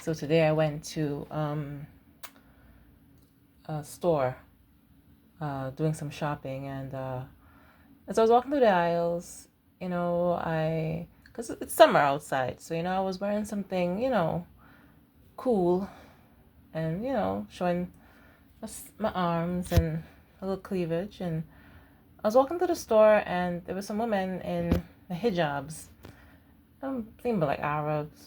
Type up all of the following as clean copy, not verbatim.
So today I went to a store doing some shopping, and as I was walking through the aisles, because it's summer outside, so I was wearing something, cool, and showing my arms and a little cleavage. And I was walking through the store, and there was some women in the hijabs. I'm thinking about like Arabs,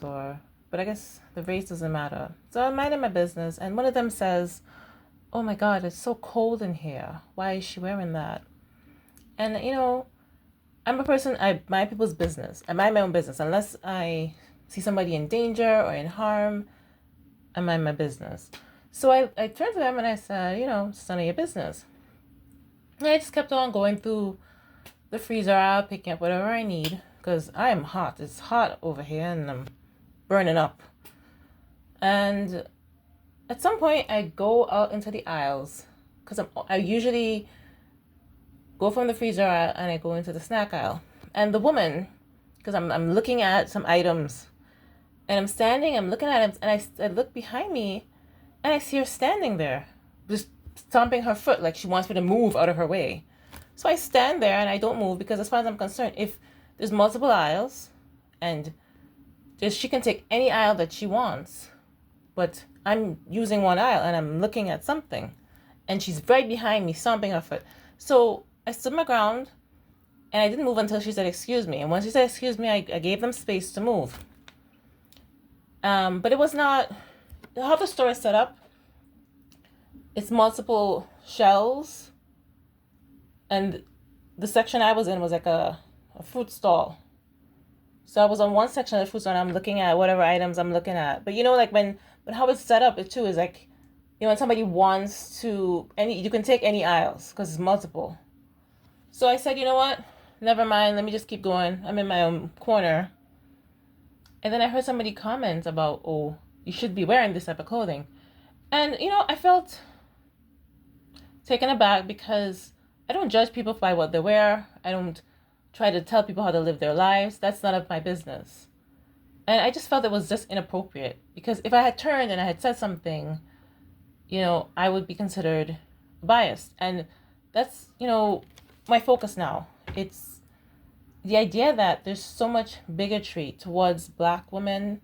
but I guess the race doesn't matter. So I'm minding my business, and one of them says, "Oh my God, it's so cold in here. Why is she wearing that?" And I'm a person, I mind people's business. I mind my own business. Unless I see somebody in danger or in harm, I mind my business. So I turned to them and I said, it's none of your business. And I just kept on going through the freezer aisle, picking up whatever I need, because I am hot. It's hot over here and I'm burning up. And at some point, I go out into the aisles, because I usually go from the freezer aisle and I go into the snack aisle. And the woman, because I'm looking at some items, and I'm looking at them, and I look behind me, and I see her standing there, just stomping her foot like she wants me to move out of her way. So I stand there and I don't move, because as far as I'm concerned, if there's multiple aisles, and she can take any aisle that she wants, but I'm using one aisle and I'm looking at something, and she's right behind me stomping her foot. So I stood my ground, and I didn't move until she said, "Excuse me." And once she said, "Excuse me," I gave them space to move. But it was not how the store is set up. It's multiple shelves, and the section I was in was like a fruit stall. So I was on one section of the fruit stall, and I'm looking at whatever items I'm looking at. But but how it's set up, it too is like, when somebody wants to, you can take any aisles because it's multiple. So I said, you know what? Never mind. Let me just keep going. I'm in my own corner. And then I heard somebody comment about, "Oh, you should be wearing this type of clothing." And, I felt taken aback, because I don't judge people by what they wear. I don't try to tell people how to live their lives. That's none of my business. And I just felt it was just inappropriate, because if I had turned and I had said something, I would be considered biased. And that's, my focus now. It's the idea that there's so much bigotry towards Black women,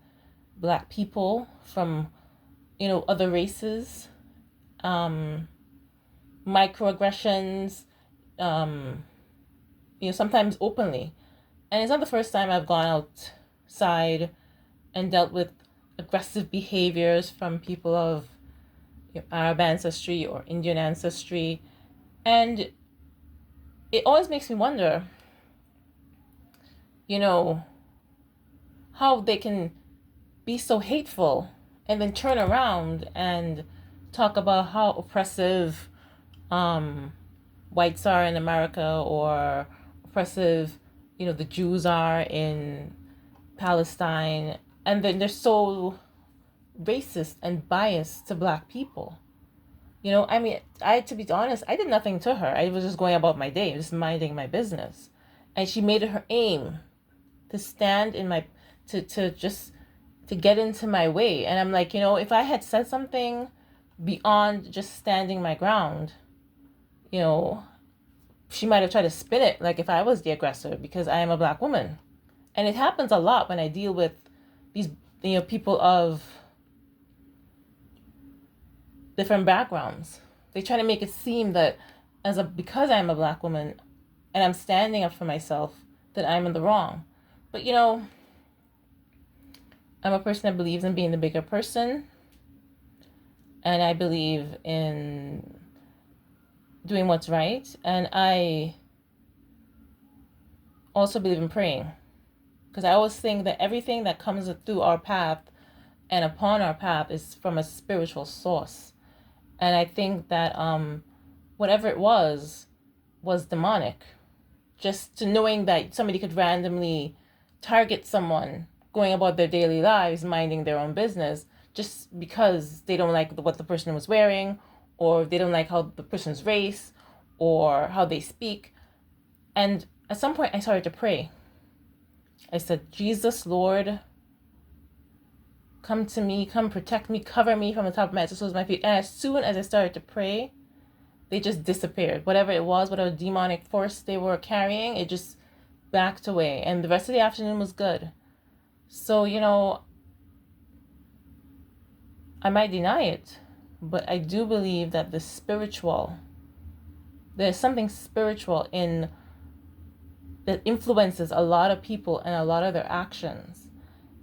Black people from, other races, microaggressions, sometimes openly. And it's not the first time I've gone outside and dealt with aggressive behaviors from people of Arab ancestry or Indian ancestry. And it always makes me wonder, how they can be so hateful and then turn around and talk about how oppressive whites are in America, or oppressive, the Jews are in Palestine. And then they're so racist and biased to Black people. To be honest, I did nothing to her. I was just going about my day, just minding my business. And she made it her aim to stand in my, to get into my way. And I'm like, if I had said something beyond just standing my ground, she might have tried to spin it like if I was the aggressor, because I am a Black woman. And it happens a lot when I deal with these, people of different backgrounds. They try to make it seem that because I'm a Black woman and I'm standing up for myself, that I'm in the wrong. But I'm a person that believes in being the bigger person, and I believe in doing what's right, and I also believe in praying, because I always think that everything that comes through our path and upon our path is from a spiritual source. And I think that whatever it was demonic. Just to knowing that somebody could randomly target someone going about their daily lives, minding their own business, just because they don't like what the person was wearing, or they don't like how the person's race, or how they speak. And at some point, I started to pray. I said, "Jesus, Lord, come to me, come protect me, cover me from the top of my head to the soles of my feet. And as soon as I started to pray, they just disappeared. Whatever it was, whatever demonic force they were carrying, it just backed away. And the rest of the afternoon was good. So, I might deny it, but I do believe that there's something spiritual in that influences a lot of people and a lot of their actions.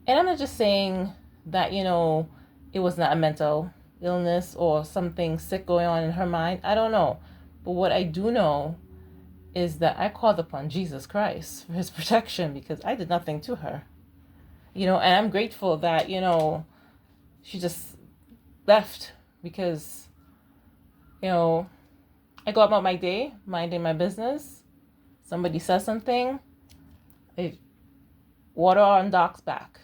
And I'm not just saying that, it was not a mental illness or something sick going on in her mind. I don't know. But what I do know is that I called upon Jesus Christ for his protection because I did nothing to her. And I'm grateful that, she just left because, I go about my day, minding my business. Somebody says something, water on Doc's back,